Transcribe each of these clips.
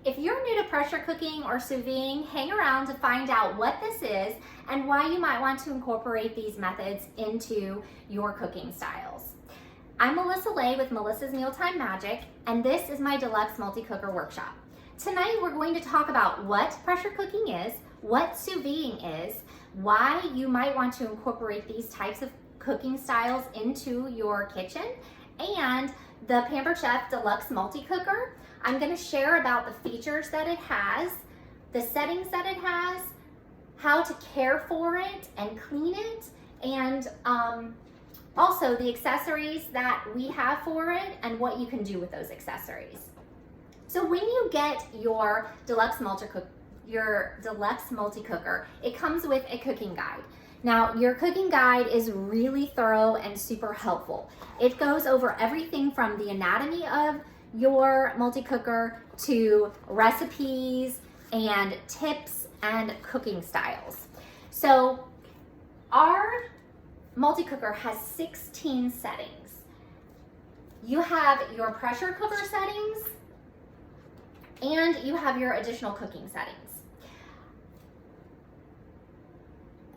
If you're new to pressure cooking or sous videing, hang around to find out what this is and why you might want to incorporate these methods into your cooking styles. I'm Melissa Lay with Melissa's Mealtime Magic, and this is my deluxe multi-cooker workshop. Tonight we're going to talk about what pressure cooking is, what sous videing is, why you might want to incorporate these types of cooking styles into your kitchen, and the Pampered Chef Deluxe Multi-Cooker. I'm going to share about the features that it has, the settings that it has, how to care for it and clean it, and also the accessories that we have for it and what you can do with those accessories. So when you get your deluxe multi-cooker, it comes with a cooking guide. Now, your cooking guide is really thorough and super helpful. It goes over everything from the anatomy of your multi-cooker to recipes and tips and cooking styles. So our multi-cooker has 16 settings. You have your pressure cooker settings and you have your additional cooking settings.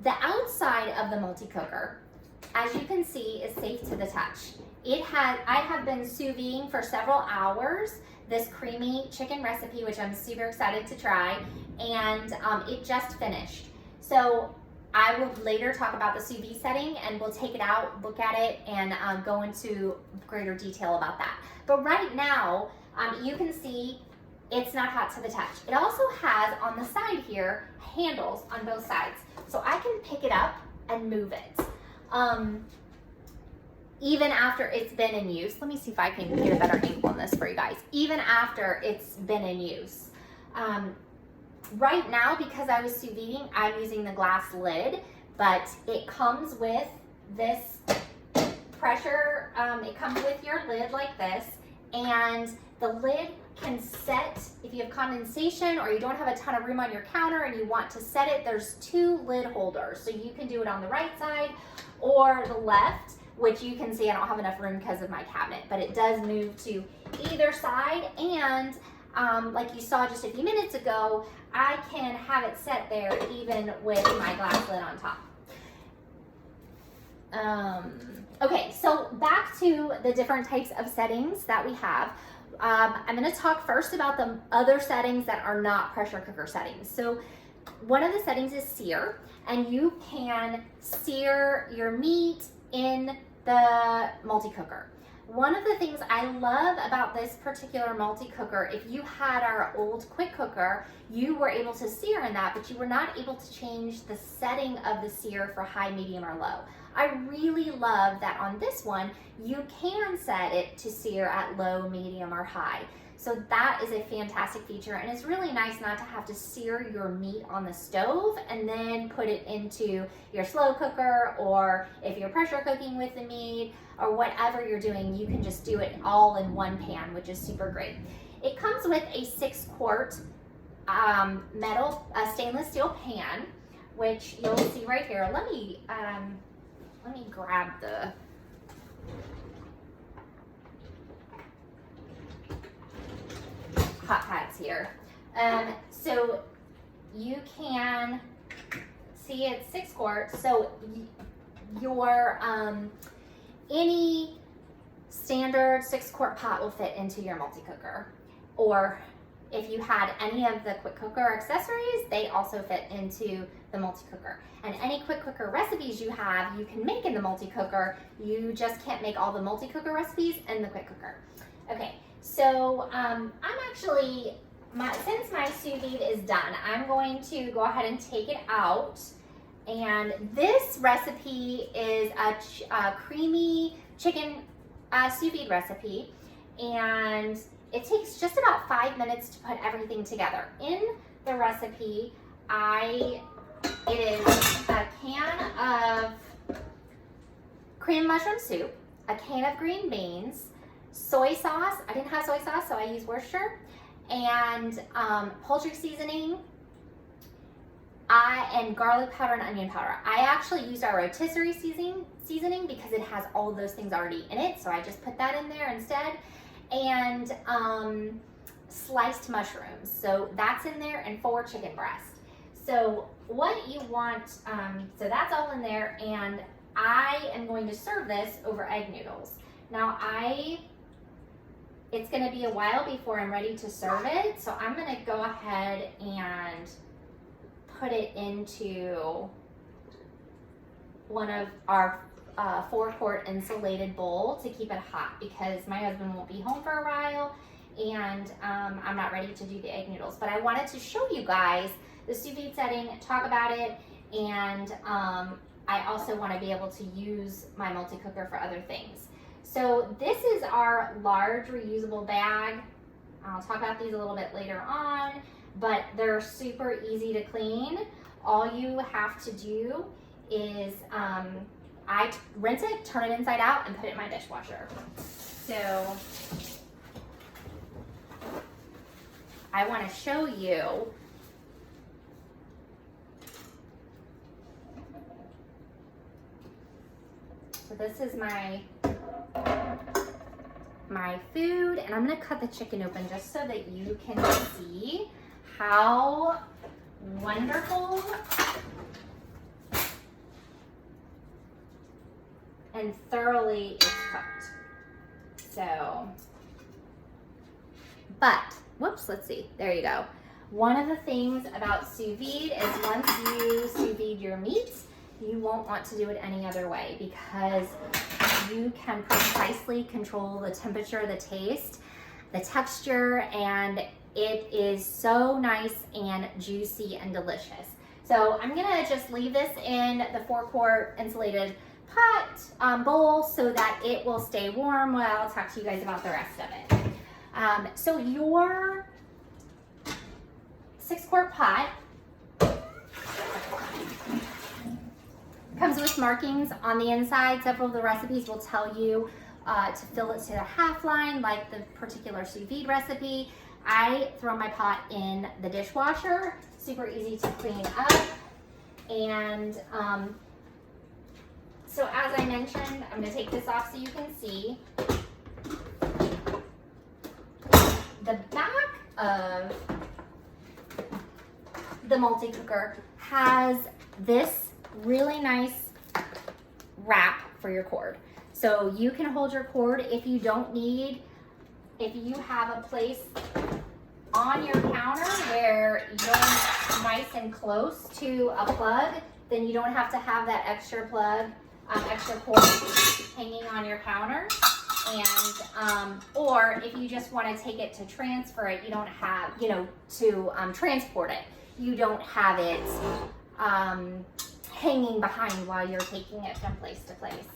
The outside of the multi-cooker, as you can see, is safe to the touch. I have been sous videing for several hours this creamy chicken recipe, which I'm super excited to try, and it just finished. So I will later talk about the sous vide setting, and we'll take it out, look at it, and go into greater detail about that. But right now, you can see it's not hot to the touch. It also has on the side here handles on both sides, so I can pick it up and move it. Even after it's been in use. Let me see if I can get a better angle on this for you guys. Even after it's been in use. Right now, because I was sous videing, I'm using the glass lid, but it comes with this pressure, it comes with your lid like this, and the lid can set, if you have condensation or you don't have a ton of room on your counter and you want to set it, there's two lid holders. So you can do it on the right side or the left, which you can see I don't have enough room because of my cabinet, but it does move to either side. And like you saw just a few minutes ago, I can have it set there even with my glass lid on top. Okay, so back to the different types of settings that we have. I'm going to talk first about the other settings that are not pressure cooker settings. So one of the settings is sear, and you can sear your meat in the multi-cooker. One of the things I love about this particular multi-cooker, if you had our old quick cooker, you were able to sear in that, but you were not able to change the setting of the sear for high, medium, or low. I really love that on this one, you can set it to sear at low, medium, or high. So that is a fantastic feature, and it's really nice not to have to sear your meat on the stove and then put it into your slow cooker, or if you're pressure cooking with the meat or whatever you're doing, you can just do it all in one pan, which is super great. It comes with a 6-quart metal stainless steel pan, which you'll see right here. Let me grab the hot pads here. So you can see it's 6 quarts. So your any standard 6-quart pot will fit into your multi-cooker. Or if you had any of the quick cooker accessories, they also fit into the multi-cooker. And any quick cooker recipes you have, you can make in the multi-cooker. You just can't make all the multi-cooker recipes in the quick cooker. Okay, so I'm actually, since my sous vide is done, I'm going to go ahead and take it out. And this recipe is a creamy chicken sous vide recipe. And it takes just about 5 minutes to put everything together. In the recipe, it is a can of cream mushroom soup, a can of green beans, soy sauce. I didn't have soy sauce, so I used Worcestershire, and poultry seasoning, and garlic powder and onion powder. I actually used our rotisserie seasoning because it has all of those things already in it, so I just put that in there instead. And sliced mushrooms. So that's in there, and 4 chicken breasts. So what you want, so that's all in there, and I am going to serve this over egg noodles. Now it's gonna be a while before I'm ready to serve it, so I'm gonna go ahead and put it into one of our 4-quart insulated bowl to keep it hot, because my husband won't be home for a while, and I'm not ready to do the egg noodles. But I wanted to show you guys the sous vide setting, talk about it, and I also want to be able to use my multi-cooker for other things. So this is our large reusable bag. I'll talk about these a little bit later on, but they're super easy to clean. All you have to do is I rinse it, turn it inside out, and put it in my dishwasher. So I want to show you so this is my food, and I'm going to cut the chicken open just so that you can see how wonderful and thoroughly it's cooked. So, but, whoops, let's see, there you go. One of the things about sous vide is once you sous vide your meat, you won't want to do it any other way, because you can precisely control the temperature, the taste, the texture, and it is so nice and juicy and delicious. So I'm gonna just leave this in the 4-quart insulated pot bowl so that it will stay warm while I'll talk to you guys about the rest of it. So your 6-quart pot comes with markings on the inside. Several of the recipes will tell you to fill it to the half line, like the particular sous vide recipe. I throw my pot in the dishwasher, super easy to clean up. And so as I mentioned, I'm gonna take this off so you can see. The back of the multi-cooker has this really nice wrap for your cord. So you can hold your cord if you don't need, if you have a place on your counter where you're nice and close to a plug, then you don't have to have that extra plug, extra cord hanging on your counter. And or if you just want to take it to transfer it, you don't have, you know, to transport it, you don't have it hanging behind while you're taking it from place to place.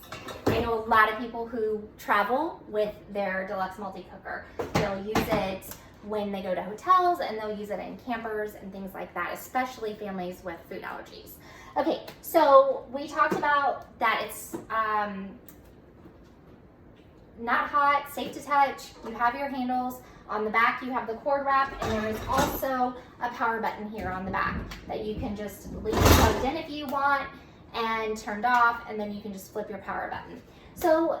I know a lot of people who travel with their deluxe multi-cooker. They'll use it when they go to hotels, and they'll use it in campers and things like that, especially families with food allergies. Okay, so we talked about that it's not hot, safe to touch. You have your handles. On the back, you have the cord wrap, and there is also a power button here on the back that you can just leave plugged in if you want and turned off, and then you can just flip your power button. So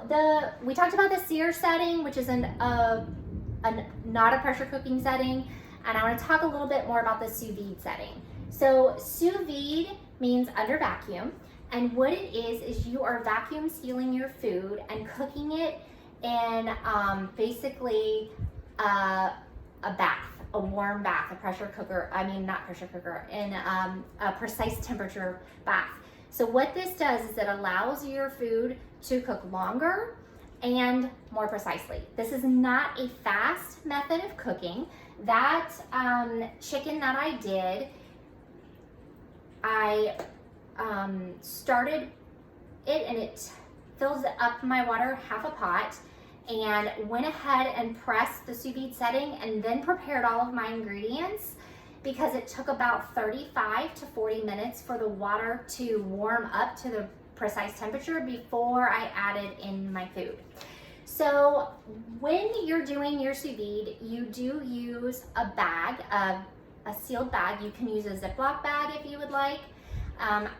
we talked about the sear setting, which is not a pressure cooking setting, and I want to talk a little bit more about the sous vide setting. So sous vide means under vacuum, and what it is you are vacuum sealing your food and cooking it in basically a bath, a warm bath, a pressure cooker, I mean not pressure cooker, in a precise temperature bath. So what this does is it allows your food to cook longer and more precisely. This is not a fast method of cooking. That chicken that I did, I started it and it fills up my water half a pot, and went ahead and pressed the sous vide setting and then prepared all of my ingredients, because it took about 35 to 40 minutes for the water to warm up to the precise temperature before I added in my food. So when you're doing your sous vide, you do use a bag, a sealed bag. You can use a Ziploc bag if you would like.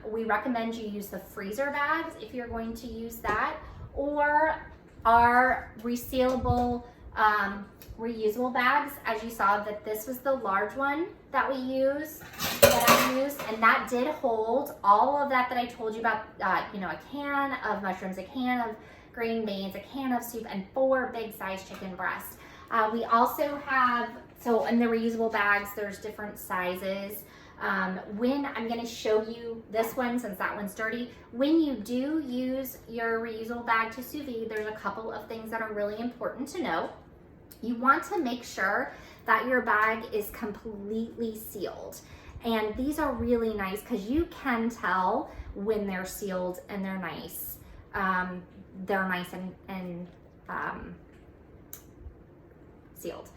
We recommend you use the freezer bags if you're going to use that, or our resealable reusable bags. As you saw, that this was the large one that I used, and that did hold all of that I told you about. You know, a can of mushrooms, a can of green beans, a can of soup, and 4 big size chicken breasts. We also have, so in the reusable bags, there's different sizes. When I'm going to show you this one, since that one's dirty, when you do use your reusable bag to sous vide, there's a couple of things that are really important to know. You want to make sure that your bag is completely sealed. And these are really nice because you can tell when they're sealed and they're nice. They're nice and sealed.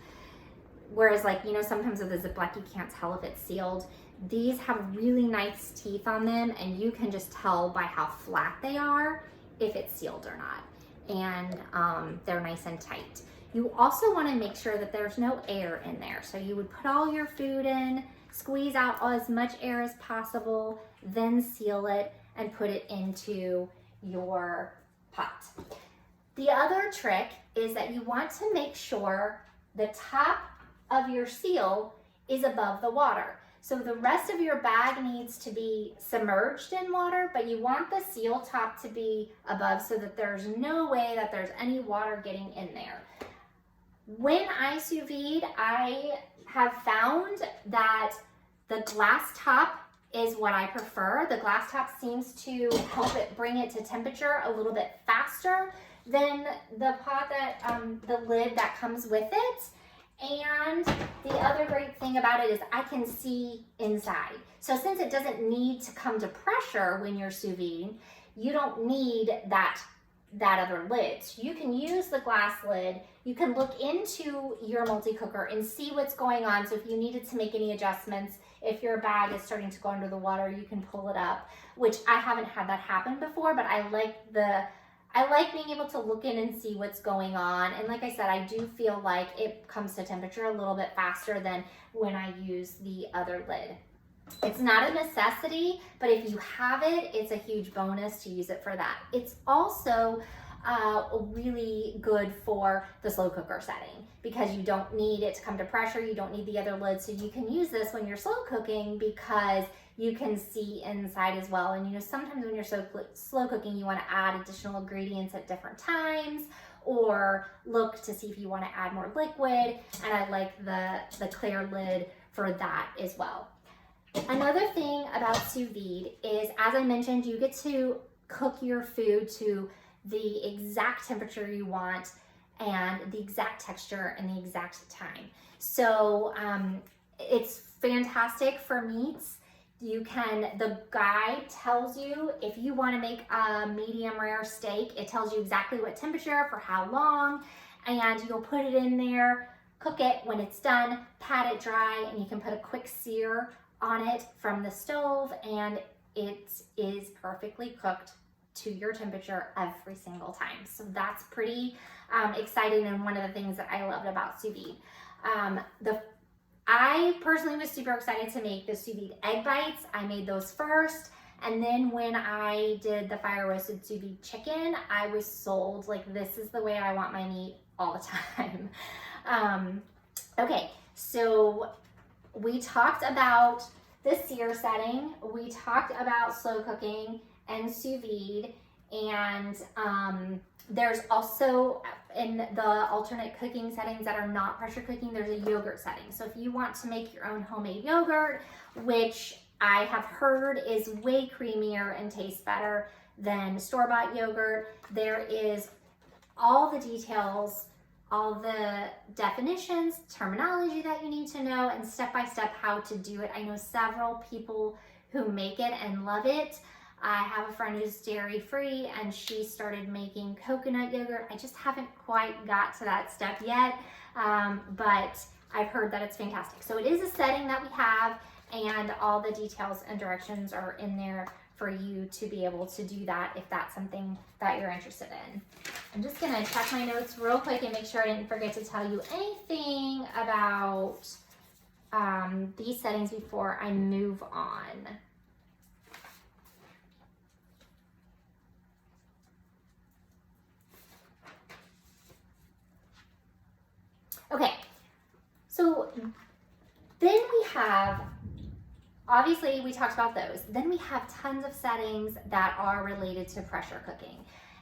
Whereas, like, you know, sometimes with a Ziploc, you can't tell if it's sealed. These have really nice teeth on them, and you can just tell by how flat they are if it's sealed or not. And they're nice and tight. You also want to make sure that there's no air in there. So you would put all your food in, squeeze out as much air as possible, then seal it and put it into your pot. The other trick is that you want to make sure the top of your seal is above the water. So the rest of your bag needs to be submerged in water, but you want the seal top to be above so that there's no way that there's any water getting in there. When I sous vide, I have found that the glass top is what I prefer. The glass top seems to help it bring it to temperature a little bit faster than the pot that, the lid that comes with it. And the other great thing about it is I can see inside. So since it doesn't need to come to pressure when you're sous vide, you don't need that other lid. So you can use the glass lid. You can look into your multi-cooker and see what's going on. So if you needed to make any adjustments, if your bag is starting to go under the water, you can pull it up, which I haven't had that happen before, but I like being able to look in and see what's going on. And like I said, I do feel like it comes to temperature a little bit faster than when I use the other lid. It's not a necessity, but if you have it, it's a huge bonus to use it for that. It's also really good for the slow cooker setting because you don't need it to come to pressure. You don't need the other lid. So you can use this when you're slow cooking because you can see inside as well. And you know, sometimes when you're slow cooking, you want to add additional ingredients at different times or look to see if you want to add more liquid. And I like the clear lid for that as well. Another thing about sous vide is, as I mentioned, you get to cook your food to the exact temperature you want and the exact texture and the exact time. So it's fantastic for meats. The guide tells you if you want to make a medium rare steak, it tells you exactly what temperature for how long, and you'll put it in there, cook it. When it's done, pat it dry, and you can put a quick sear on it from the stove, and it is perfectly cooked to your temperature every single time. So that's pretty exciting, and one of the things that I loved about sous vide. I personally was super excited to make the sous vide egg bites. I made those first, and then when I did the fire roasted sous vide chicken, I was sold. Like, this is the way I want my meat all the time. Okay, so we talked about the sear setting, we talked about slow cooking and sous vide, and there's also, in the alternate cooking settings that are not pressure cooking, there's a yogurt setting. So if you want to make your own homemade yogurt, which I have heard is way creamier and tastes better than store-bought yogurt, there is all the details, all the definitions, terminology that you need to know, and step-by-step how to do it. I know several people who make it and love it. I have a friend who's dairy-free, and she started making coconut yogurt. I just haven't quite got to that step yet, but I've heard that it's fantastic. So it is a setting that we have, and all the details and directions are in there for you to be able to do that if that's something that you're interested in. I'm just gonna check my notes real quick and make sure I didn't forget to tell you anything about these settings before I move on. So then we have, obviously we talked about those. Then we have tons of settings that are related to pressure cooking.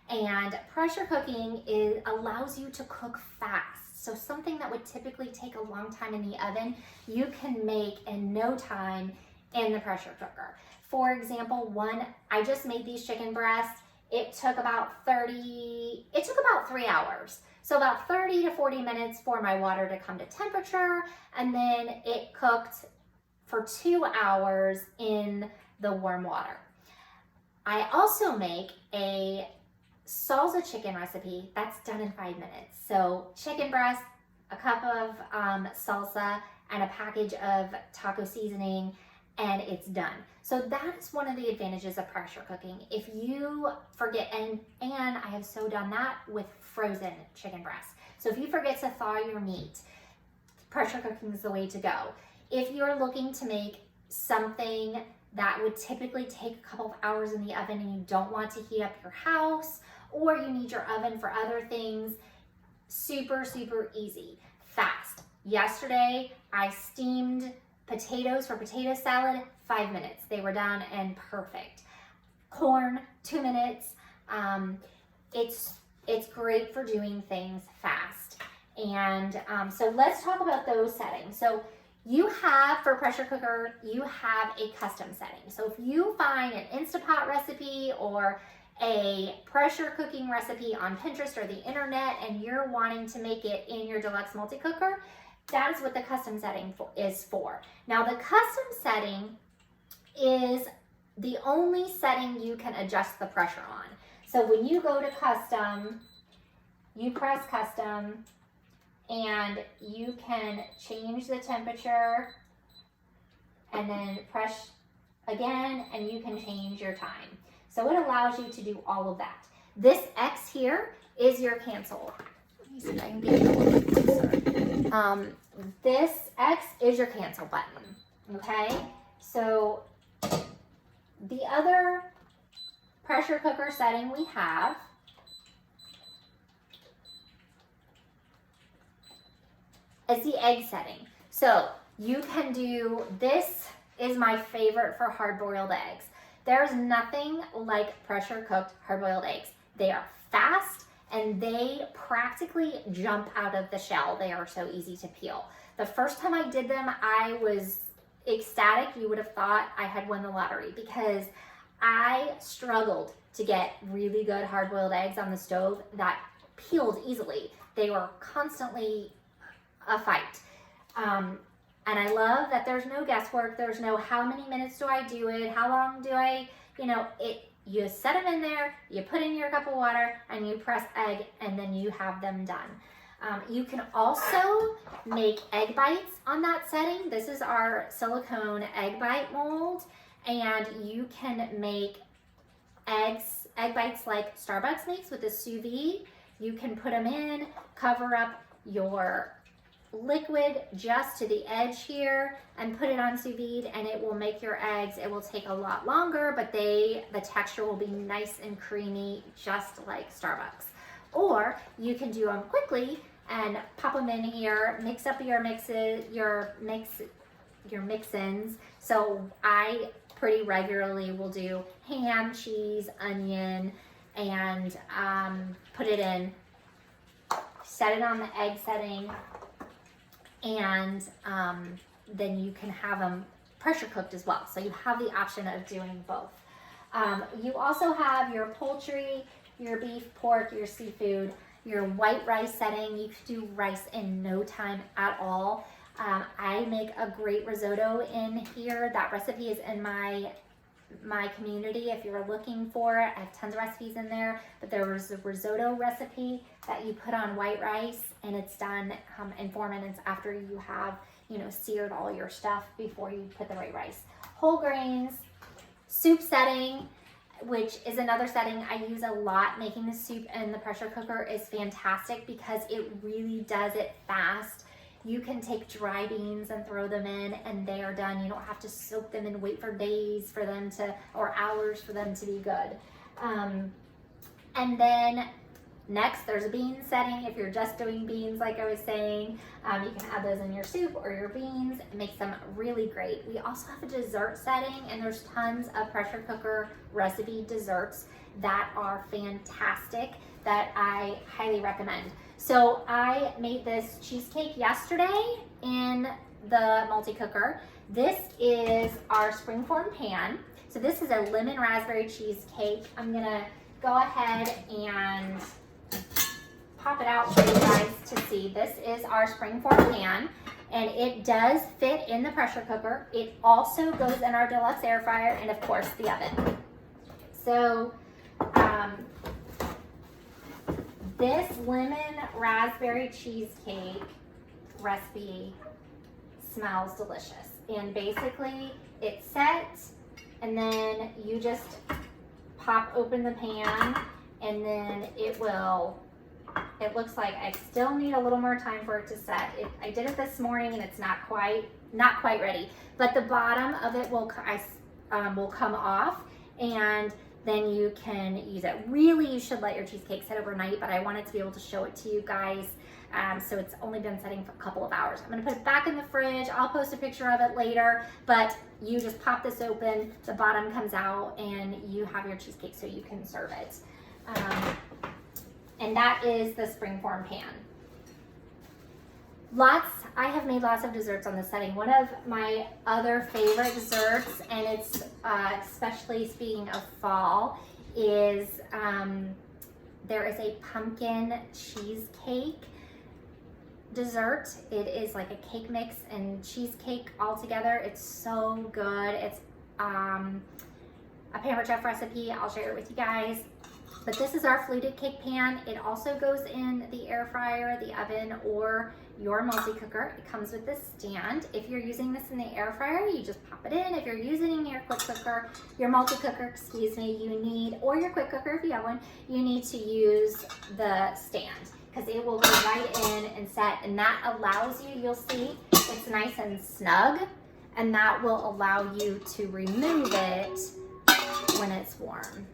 And pressure cooking allows you to cook fast. So something that would typically take a long time in the oven, you can make in no time in the pressure cooker. For example, I just made these chicken breasts. It took about 3 hours. So about 30 to 40 minutes for my water to come to temperature, and then it cooked for 2 hours in the warm water. I also make a salsa chicken recipe that's done in 5 minutes. So chicken breast, a cup of salsa, and a package of taco seasoning, and it's done. So that is one of the advantages of pressure cooking. If you forget, and I have so done that with frozen chicken breasts. So if you forget to thaw your meat, pressure cooking is the way to go. If you're looking to make something that would typically take a couple of hours in the oven and you don't want to heat up your house, or you need your oven for other things, super, super easy, fast. Yesterday, I steamed potatoes for potato salad, 5 minutes. They were done and perfect. Corn, 2 minutes. It's great for doing things fast. And so let's talk about those settings. So you have, for pressure cooker, you have a custom setting. So if you find an Instapot recipe or a pressure cooking recipe on Pinterest or the internet and you're wanting to make it in your deluxe multi-cooker, that is what the custom setting is for. Now the custom setting is the only setting you can adjust the pressure on. So when you go to custom, you press custom and you can change the temperature and then press again and you can change your time. So it allows you to do all of that. This X here is your cancel. Let me see if I can get it a little bit closer. This X is your cancel button, okay? So the other pressure cooker setting we have is the egg setting. So you can do, this is my favorite for hard-boiled eggs. There's nothing like pressure cooked hard-boiled eggs. They are fast and they practically jump out of the shell. They are so easy to peel. The first time I did them, I was ecstatic. You would have thought I had won the lottery because I struggled to get really good hard-boiled eggs on the stove that peeled easily. They were constantly a fight. And I love that there's no guesswork. There's no how many minutes do I do it? How long do I, you set them in there, you put in your cup of water and you press egg and then you have them done. You can also make egg bites on that setting. This is our silicone egg bite mold, and you can make egg bites like Starbucks makes with the Sous Vide. You can put them in, cover up your liquid just to the edge here and put it on sous vide and it will make your eggs. It will take a lot longer, but the texture will be nice and creamy, just like Starbucks. Or you can do them quickly and pop them in here, mix up your mix-ins. So I pretty regularly will do ham, cheese, onion, and put it in, set it on the egg setting, and then you can have them pressure cooked as well. So you have the option of doing both. You also have your poultry, your beef, pork, your seafood, your white rice setting. You can do rice in no time at all. I make a great risotto in here. That recipe is in my community if you're looking for it. I have tons of recipes in there, but there was a risotto recipe that you put on white rice and it's done in 4 minutes after you have, seared all your stuff before you put the white rice. Whole grains, soup setting, which is another setting I use a lot. Making the soup in the pressure cooker is fantastic because it really does it fast. You can take dry beans and throw them in and they are done. You don't have to soak them and wait for days for them to, or hours for them to be good. And then Next, there's a bean setting. If you're just doing beans, like I was saying, you can add those in your soup or your beans. It makes them really great. We also have a dessert setting, and there's tons of pressure cooker recipe desserts that are fantastic that I highly recommend. So I made this cheesecake yesterday in the multi-cooker. This is our springform pan. So this is a lemon raspberry cheesecake. I'm gonna go ahead and pop it out for you guys to see. This is our springform pan, and it does fit in the pressure cooker. It also goes in our deluxe air fryer, and of course the oven. So this lemon raspberry cheesecake recipe smells delicious. And basically it's set, and then you just pop open the pan, and then it looks like I still need a little more time for it to set. I did it this morning, and it's not quite ready, but the bottom of it will come off, and then you can use it. Really, you should let your cheesecake set overnight, but I wanted to be able to show it to you guys. So it's only been setting for a couple of hours. I'm gonna put it back in the fridge. I'll post a picture of it later, but you just pop this open, the bottom comes out, and you have your cheesecake so you can serve it. And that is the springform pan. I have made lots of desserts on this setting. One of my other favorite desserts, and it's especially speaking of fall, is there is a pumpkin cheesecake dessert. It is like a cake mix and cheesecake all together. It's so good. It's a Pampered Chef recipe. I'll share it with you guys. But this is our fluted cake pan. It also goes in the air fryer, the oven, or your multi-cooker. It comes with this stand. If you're using this in the air fryer, you just pop it in. If you're using your quick cooker, your multi-cooker, excuse me, or your quick cooker if you have one, you need to use the stand, because it will go right in and set, and that allows you, you'll see, it's nice and snug, and that will allow you to remove it when it's warm.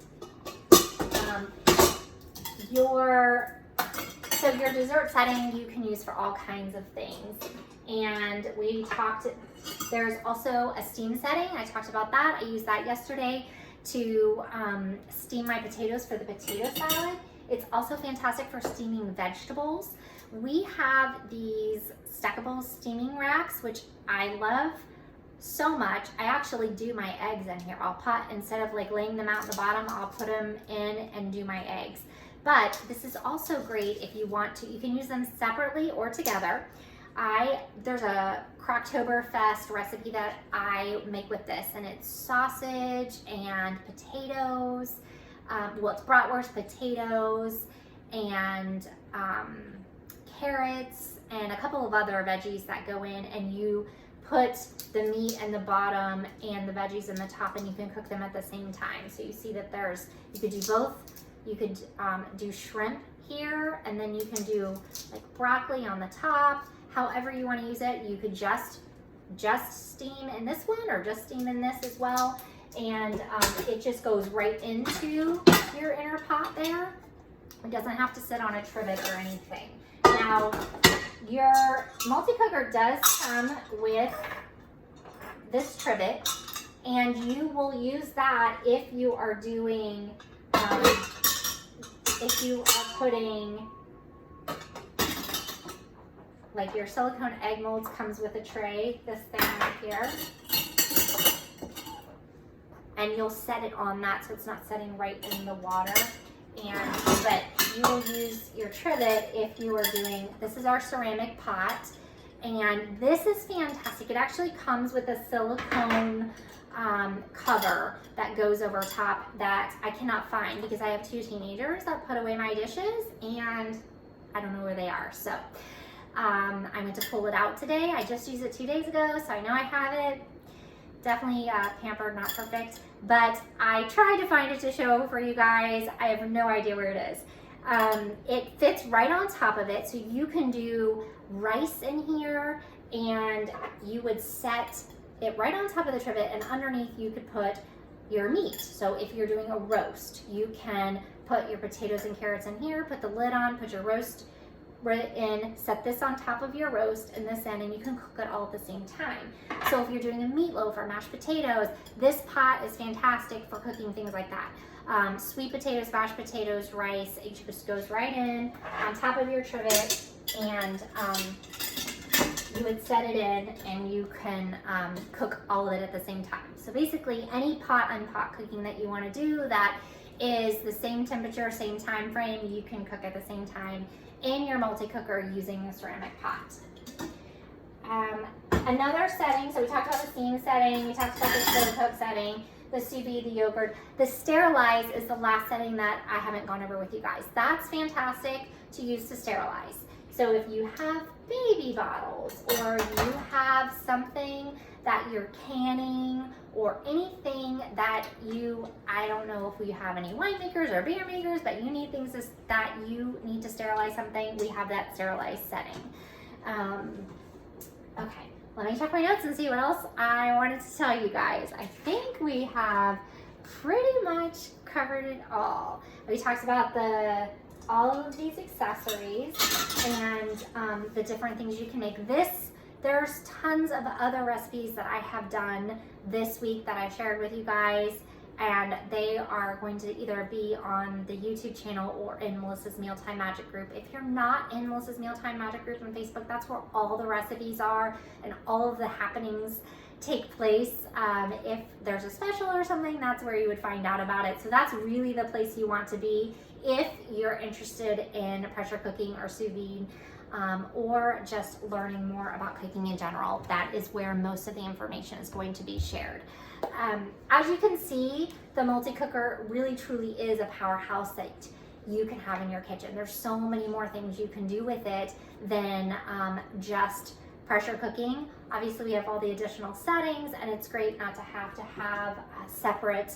Your dessert setting you can use for all kinds of things. And there's also a steam setting. I talked about that. I used that yesterday to steam my potatoes for the potato salad. It's also fantastic for steaming vegetables. We have these stackable steaming racks, which I love so much. I actually do my eggs in here. Instead of like laying them out in the bottom, I'll put them in and do my eggs. But this is also great if you want to. You can use them separately or together. There's a Croctoberfest recipe that I make with this, and it's sausage and potatoes. It's bratwurst, potatoes, and carrots, and a couple of other veggies that go in, and you put the meat in the bottom and the veggies in the top, and you can cook them at the same time. So you see that you could do both. You could do shrimp here, and then you can do like broccoli on the top. However you want to use it. You could just steam in this one, or just steam in this as well. And it just goes right into your inner pot there. It doesn't have to sit on a trivet or anything. Now, your multi-cooker does come with this trivet, and you will use that if you are doing, if you are putting, like your silicone egg molds comes with a tray, this thing right here. And you'll set it on that so it's not setting right in the water. But you will use your trivet if you are doing, this is our ceramic pot, and this is fantastic. It actually comes with a silicone cover that goes over top that I cannot find because I have 2 teenagers that put away my dishes and I don't know where they are. So I went to pull it out today. I just used it 2 days ago, so I know I have it. Definitely pampered, not perfect, but I tried to find it to show for you guys. I have no idea where it is. It fits right on top of it, so you can do rice in here, and you would set it right on top of the trivet, and underneath you could put your meat. So if you're doing a roast, you can put your potatoes and carrots in here, put the lid on, put your roast right in, set this on top of your roast and this in, and you can cook it all at the same time. So if you're doing a meatloaf or mashed potatoes, this pot is fantastic for cooking things like that. Sweet potatoes, mashed potatoes, rice, it just goes right in on top of your trivet, and you would set it in and you can cook all of it at the same time. So basically any pot on pot cooking that you want to do that is the same temperature, same time frame, you can cook at the same time in your multi-cooker using the ceramic pot. Another setting, so we talked about the steam setting, we talked about the slow cook setting, the sous vide, the yogurt. The sterilize is the last setting that I haven't gone over with you guys. That's fantastic to use to sterilize. So if you have baby bottles or you have something that you're canning or anything that I don't know if we have any wine makers or beer makers, but you need things that you need to sterilize something, we have that sterilized setting. Okay, let me check my notes and see what else I wanted to tell you guys. I think we have pretty much covered it all. We talked about all of these accessories and the different things you can make. There's tons of other recipes that I have done this week that I shared with you guys, and they are going to either be on the YouTube channel or in Melissa's Mealtime Magic Group. If you're not in Melissa's Mealtime Magic Group on Facebook, that's where all the recipes are and all of the happenings take place. If there's a special or something, that's where you would find out about it. So that's really the place you want to be if you're interested in pressure cooking or sous vide, or just learning more about cooking in general. That is where most of the information is going to be shared. As you can see, the multi-cooker really truly is a powerhouse that you can have in your kitchen. There's so many more things you can do with it than just pressure cooking. Obviously we have all the additional settings, and it's great not to have a separate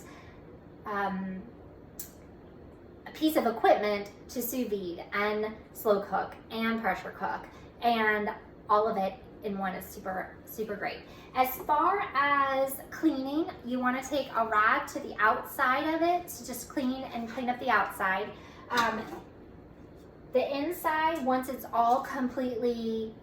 piece of equipment to sous vide and slow cook and pressure cook, and all of it in one is super great. As far as cleaning, you want to take a rag to the outside of it to just clean up the outside. The inside, once it's all completely,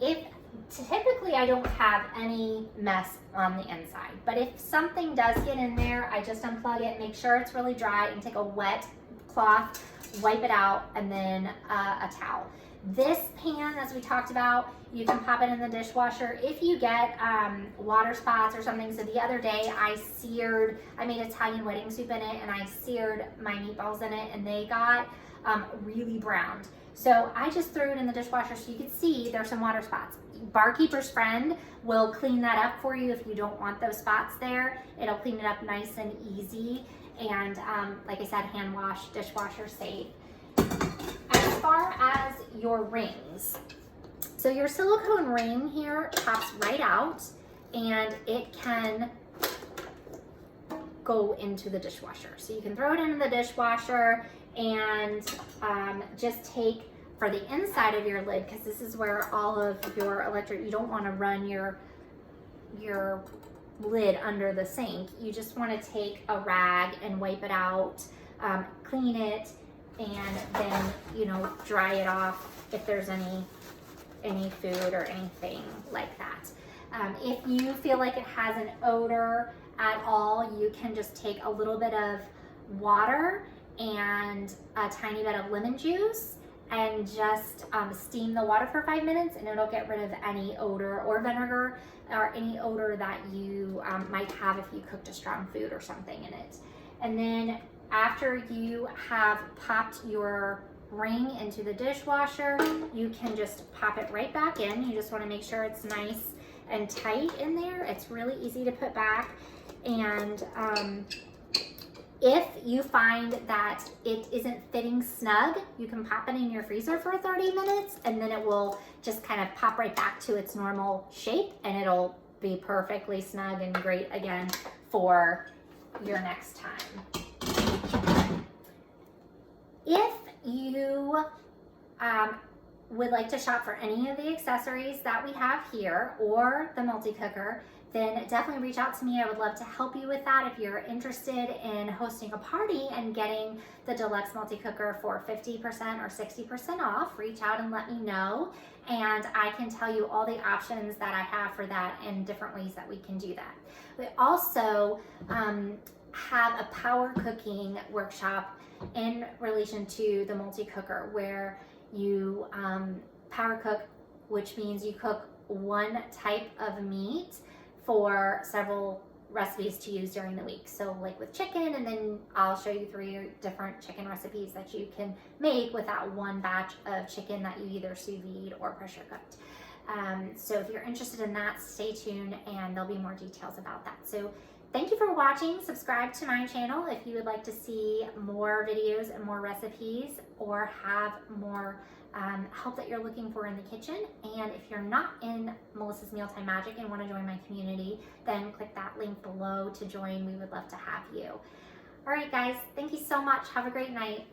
typically I don't have any mess on the inside, but if something does get in there, I just unplug it, make sure it's really dry, and take a wet cloth, wipe it out, and then a towel. This pan, as we talked about, you can pop it in the dishwasher if you get water spots or something. So the other day I made Italian wedding soup in it, and I seared my meatballs in it, and they got really browned. So I just threw it in the dishwasher so you could see there's some water spots. Barkeeper's Friend will clean that up for you if you don't want those spots there. It'll clean it up nice and easy. And like I said, hand wash, dishwasher safe. As far as your rings, so your silicone ring here pops right out, and it can go into the dishwasher. So you can throw it into the dishwasher and just take for the inside of your lid, because this is where all of your electric, you don't want to run your lid under the sink. You just want to take a rag and wipe it out, clean it, and then dry it off if there's any food or anything like that. If you feel like it has an odor at all, you can just take a little bit of water and a tiny bit of lemon juice and just steam the water for 5 minutes, and it'll get rid of any odor, or vinegar, or any odor that you might have if you cooked a strong food or something in it. And then after you have popped your ring into the dishwasher, you can just pop it right back in. You just want to make sure it's nice and tight in there. It's really easy to put back. And if you find that it isn't fitting snug, you can pop it in your freezer for 30 minutes, and then it will just kind of pop right back to its normal shape, and it'll be perfectly snug and great again for your next time. If you would like to shop for any of the accessories that we have here or the multi-cooker, then definitely reach out to me. I would love to help you with that. If you're interested in hosting a party and getting the deluxe multi-cooker for 50% or 60% off, reach out and let me know. And I can tell you all the options that I have for that and different ways that we can do that. We also have a power cooking workshop in relation to the multi-cooker where you power cook, which means you cook one type of meat for several recipes to use during the week. So like with chicken, and then I'll show you 3 different chicken recipes that you can make with that one batch of chicken that you either sous vide or pressure cooked. So if you're interested in that, stay tuned and there'll be more details about that. So thank you for watching. Subscribe to my channel if you would like to see more videos and more recipes or have more help that you're looking for in the kitchen. And if you're not in Melissa's Mealtime Magic and want to join my community, then click that link below to join. We would love to have you. All right, guys, thank you so much. Have a great night.